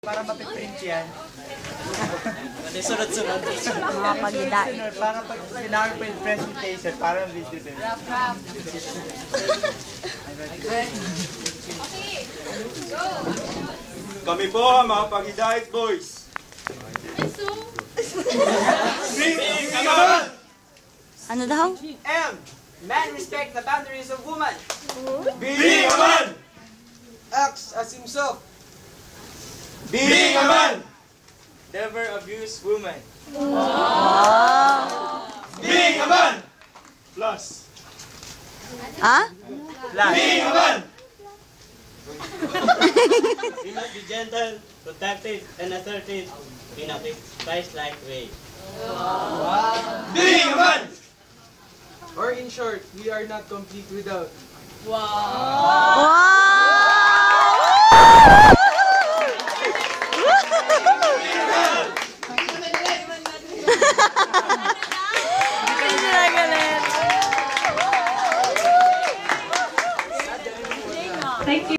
Para mapiprint yan. Sunod-sunod. Mga pagidaan. Para pag PowerPoint presentation, para visible. Rap. Kami po ang mga Pag-Hidayat Boys. Ano daw? M. Man respect the boundaries of woman. Being a man! Acts as himself. Being a man! Never abuse woman. Being a man! Plus. Ha? Being a man! We must be gentle, protective, and assertive in a Christ-like way. Being a man! Or in short, we are not complete without. Wow!